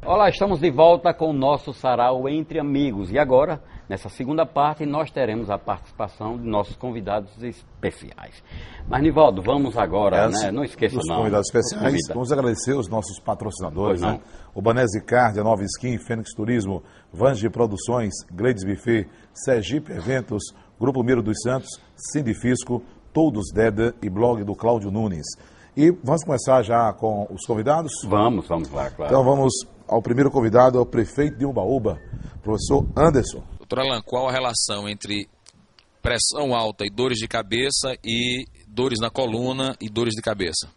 Olá, estamos de volta com o nosso sarau Entre Amigos. E agora, nessa segunda parte, nós teremos a participação de nossos convidados especiais. Mas, Nivaldo, vamos agora, né? Não esqueça não. Os convidados especiais, vamos agradecer os nossos patrocinadores, né? O Banese Card, a Nova Skin, Fênix Turismo, Vange Produções, Gleides Buffet, Sergipe Eventos, Grupo Miro dos Santos, Sindifisco, Todos Deda e blog do Cláudio Nunes. E vamos começar já com os convidados? Vamos lá, claro. Então vamos ao primeiro convidado, ao prefeito de Umbaúba, professor Anderson. Doutor Alan, qual a relação entre pressão alta e dores de cabeça e dores na coluna e dores de cabeça?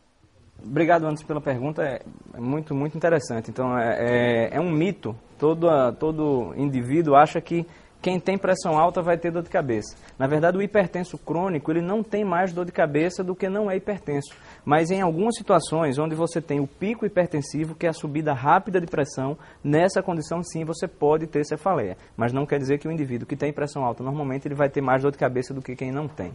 Obrigado, Anderson, pela pergunta. É muito interessante. Então, é um mito. Todo indivíduo acha que quem tem pressão alta vai ter dor de cabeça. Na verdade, o hipertenso crônico, ele não tem mais dor de cabeça do que não é hipertenso. Mas em algumas situações onde você tem o pico hipertensivo, que é a subida rápida de pressão, nessa condição sim você pode ter cefaleia. Mas não quer dizer que o indivíduo que tem pressão alta, normalmente ele vai ter mais dor de cabeça do que quem não tem.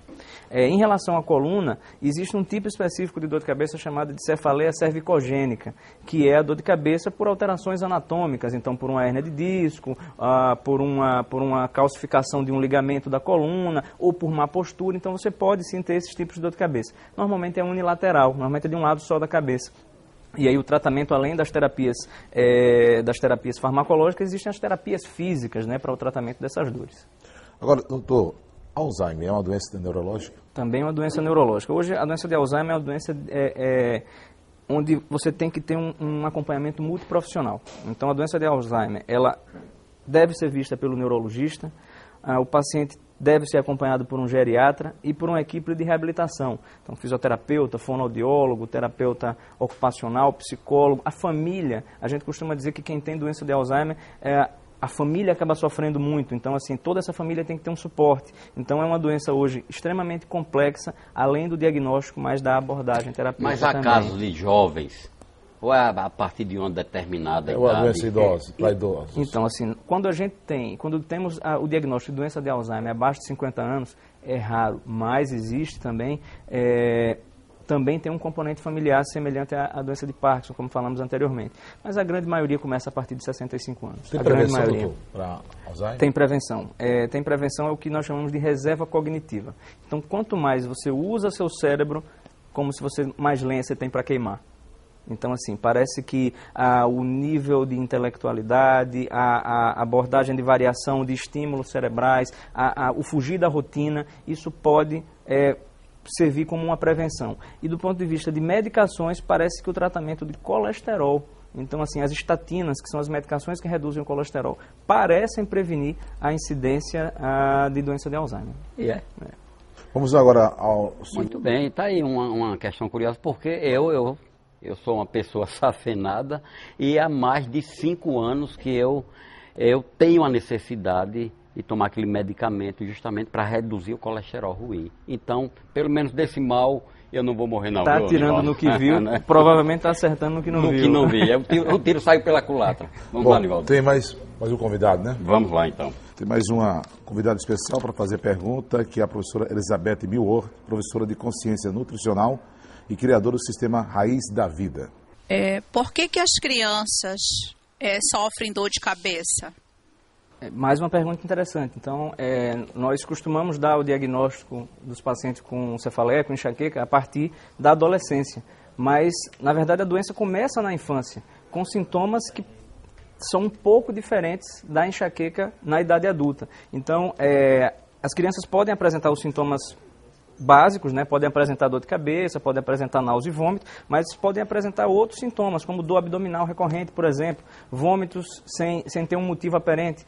Em relação à coluna, existe um tipo específico de dor de cabeça chamada de cefaleia cervicogênica, que é a dor de cabeça por alterações anatômicas, então por uma hérnia de disco, por uma calcificação de um ligamento da coluna ou por má postura, então você pode sim ter esses tipos de dor de cabeça. Normalmente é unilateral, normalmente é de um lado só da cabeça. E aí o tratamento, além das terapias farmacológicas, existem as terapias físicas, né, para o tratamento dessas dores. Agora, doutor, Alzheimer é uma doença neurológica? Também é uma doença neurológica. Hoje a doença de Alzheimer é uma doença onde você tem que ter um acompanhamento multiprofissional. Então a doença de Alzheimer, ela deve ser vista pelo neurologista, o paciente deve ser acompanhado por um geriatra e por uma equipe de reabilitação. Então, fisioterapeuta, fonoaudiólogo, terapeuta ocupacional, psicólogo, a família. A gente costuma dizer que quem tem doença de Alzheimer, a família acaba sofrendo muito. Então, assim, toda essa família tem que ter um suporte. Então, é uma doença hoje extremamente complexa, além do diagnóstico, mas da abordagem terapêutica. Mas há casos de jovens? Ou é a partir de uma determinada idade? Ou a doença idosa, para idosos? Então, assim, quando temos o diagnóstico de doença de Alzheimer abaixo de 50 anos, é raro, mas existe também, também tem um componente familiar semelhante à doença de Parkinson, como falamos anteriormente. Mas a grande maioria começa a partir de 65 anos. Tem prevenção, doutor, para Alzheimer? Tem prevenção. Tem prevenção, é o que nós chamamos de reserva cognitiva. Então, quanto mais você usa seu cérebro, como se você mais lenha você tem para queimar. Então, assim, parece que o nível de intelectualidade, a abordagem de variação de estímulos cerebrais, o fugir da rotina, isso pode servir como uma prevenção. E do ponto de vista de medicações, parece que o tratamento de colesterol, então, assim, as estatinas, que são as medicações que reduzem o colesterol, parecem prevenir a incidência de doença de Alzheimer. Vamos agora ao... Muito bem, está aí uma questão curiosa, porque eu sou uma pessoa safenada e há mais de 5 anos que eu tenho a necessidade de tomar aquele medicamento justamente para reduzir o colesterol ruim. Então, pelo menos desse mal, eu não vou morrer na rua. Está atirando no que viu, né? Provavelmente está acertando no que não viu. No que não vi. O tiro saiu pela culatra. Vamos lá, Nivaldo. Tem mais um convidado, né? Vamos lá, então. Tem mais uma convidada especial para fazer pergunta, que é a professora Elizabeth Milor, professora de Consciência Nutricional e criadora do sistema Raiz da Vida. Por que as crianças sofrem dor de cabeça? Mais uma pergunta interessante. Então, nós costumamos dar o diagnóstico dos pacientes com cefaleia, com enxaqueca, a partir da adolescência. Mas, na verdade, a doença começa na infância, com sintomas que são um pouco diferentes da enxaqueca na idade adulta. Então, as crianças podem apresentar os sintomas básicos, né? Podem apresentar dor de cabeça, podem apresentar náusea e vômito, mas podem apresentar outros sintomas, como dor abdominal recorrente, por exemplo, vômitos sem ter um motivo aparente,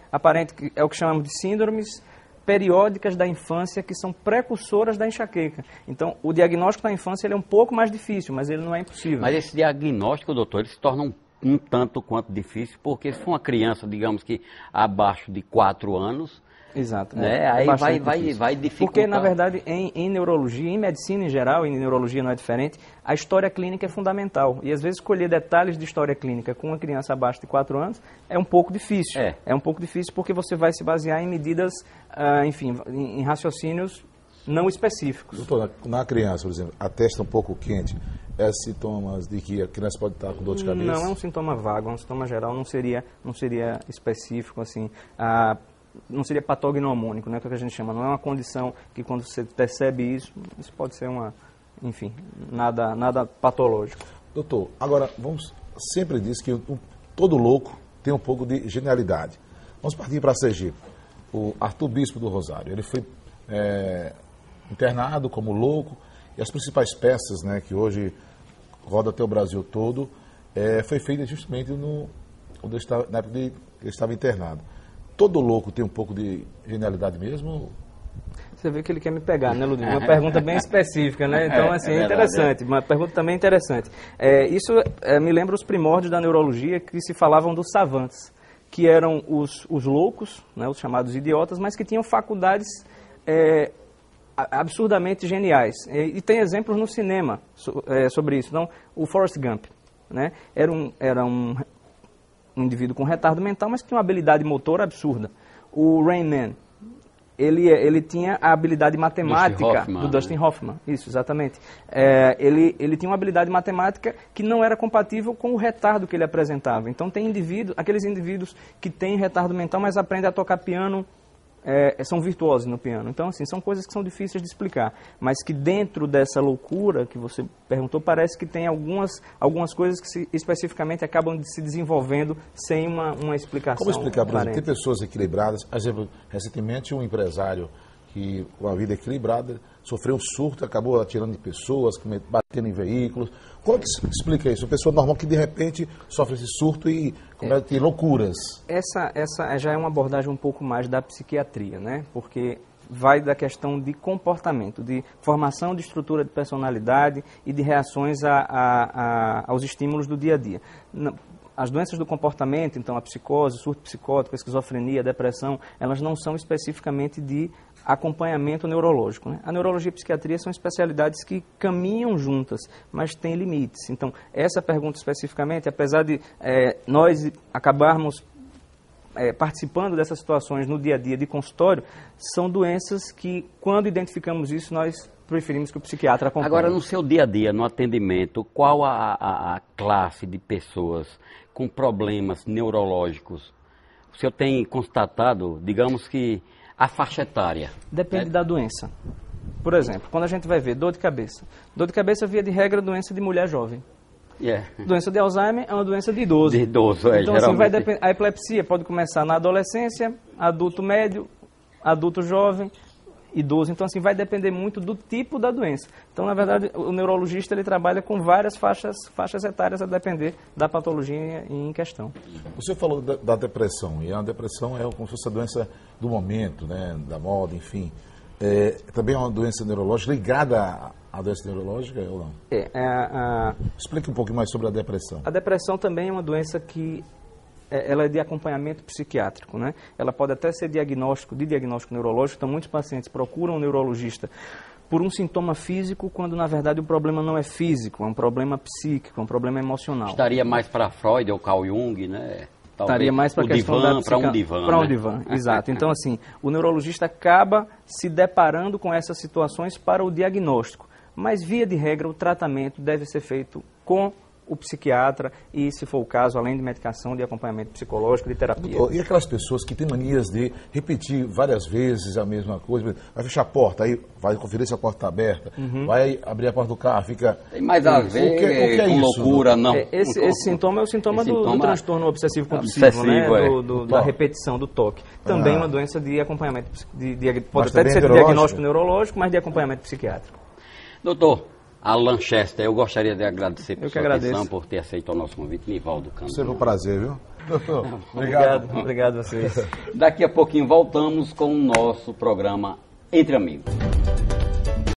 que é o que chamamos de síndromes periódicas da infância, que são precursoras da enxaqueca. Então, o diagnóstico na infância ele é um pouco mais difícil, mas ele não é impossível. Mas esse diagnóstico, doutor, ele se torna um tanto quanto difícil, porque se for uma criança, digamos que abaixo de 4 anos, exato. Né? Aí vai dificultar. Porque, na verdade, em neurologia, em medicina em geral, e em neurologia não é diferente, a história clínica é fundamental. E, às vezes, escolher detalhes de história clínica com uma criança abaixo de 4 anos é um pouco difícil. É um pouco difícil porque você vai se basear em medidas, em raciocínios não específicos. Doutor, na criança, por exemplo, a testa um pouco quente, sintomas de que a criança pode estar com dor de cabeça? Não, é um sintoma vago, é um sintoma geral, não seria específico, assim, não seria patognomônico, né, que é o que a gente chama, não é uma condição que quando você percebe isso pode ser enfim, nada patológico. Doutor, agora, sempre diz que todo louco tem um pouco de genialidade. Vamos partir para Sergipe. O Arthur Bispo do Rosário, ele foi internado como louco, e as principais peças, né, que hoje roda até o Brasil todo, foi feita justamente na época que ele estava internado. Todo louco tem um pouco de genialidade mesmo? Você vê que ele quer me pegar, né, Ludwig? Uma pergunta bem específica, né? Então, assim, é interessante, uma pergunta também interessante. Isso me lembra os primórdios da neurologia, que se falavam dos savantes, que eram os loucos, né, os chamados idiotas, mas que tinham faculdades absurdamente geniais. E tem exemplos no cinema sobre isso. Então, o Forrest Gump, né, era um indivíduo com retardo mental, mas que tinha uma habilidade motora absurda. O Rain Man, ele tinha a habilidade matemática do Dustin Hoffman. Isso, exatamente. Ele tinha uma habilidade matemática que não era compatível com o retardo que ele apresentava. Então, tem aqueles indivíduos que têm retardo mental, mas aprendem a tocar piano, são virtuosos no piano. Então, assim, são coisas que são difíceis de explicar, mas que dentro dessa loucura que você perguntou, parece que tem algumas coisas que especificamente acabam se desenvolvendo sem uma explicação. Como explicar, por exemplo, tem pessoas equilibradas, por exemplo, recentemente um empresário que com a vida equilibrada sofreu um surto, acabou atirando em pessoas, batendo em veículos. Como é que se explica isso? Uma pessoa normal que de repente sofre esse surto e comete loucuras. Essa já é uma abordagem um pouco mais da psiquiatria, né? Porque vai da questão de comportamento, de formação de estrutura de personalidade e de reações aos estímulos do dia a dia. As doenças do comportamento, então a psicose, surto psicótico, a esquizofrenia, a depressão, elas não são especificamente de acompanhamento neurológico, né? A neurologia e a psiquiatria são especialidades que caminham juntas, mas têm limites. Então, essa pergunta especificamente, apesar de nós acabarmos participando dessas situações no dia a dia de consultório, são doenças que, quando identificamos isso, nós preferimos que o psiquiatra acompanhe. Agora, no seu dia a dia, no atendimento, qual a classe de pessoas com problemas neurológicos o senhor tem constatado, digamos que, a faixa etária? Depende da doença. Por exemplo, quando a gente vai ver dor de cabeça. Dor de cabeça, via de regra, doença de mulher jovem. Doença de Alzheimer é uma doença de idoso. De idoso, então, geralmente. Assim, vai depender. A epilepsia pode começar na adolescência, adulto médio, adulto jovem, idoso. Então, assim, vai depender muito do tipo da doença. Então, na verdade, o neurologista ele trabalha com várias faixas etárias a depender da patologia em questão. Você falou da depressão, e a depressão é como se fosse a doença do momento, né, da moda, enfim. Também é uma doença neurológica ligada à doença neurológica ou não? Explique um pouco mais sobre a depressão. A depressão também é uma doença que ela é de acompanhamento psiquiátrico, né? Ela pode até ser diagnóstico neurológico, então muitos pacientes procuram um neurologista por um sintoma físico, quando na verdade o problema não é físico, é um problema psíquico, é um problema emocional. Estaria mais para Freud ou Carl Jung, né? Talvez estaria mais para a questão da para um divã. Para um divã, exato. Então, assim, o neurologista acaba se deparando com essas situações para o diagnóstico. Mas, via de regra, o tratamento deve ser feito com o psiquiatra e, se for o caso, além de medicação, de acompanhamento psicológico, de terapia. E aquelas pessoas que têm manias de repetir várias vezes a mesma coisa, vai fechar a porta, aí vai conferir se a porta está aberta, vai abrir a porta do carro, fica... Tem mais a ver o que é com isso, loucura, não. Esse sintoma é o sintoma do transtorno obsessivo-compulsivo, né? Da repetição, do toque. Também é uma doença de acompanhamento, pode até ser de diagnóstico neurológico, mas de acompanhamento psiquiátrico. Doutor Alan Chester, eu gostaria de agradecer por sua atenção, por ter aceito o nosso convite. Nivaldo Cano. Sempre um prazer, viu? Doutor, obrigado a vocês. Daqui a pouquinho voltamos com o nosso programa Entre Amigos.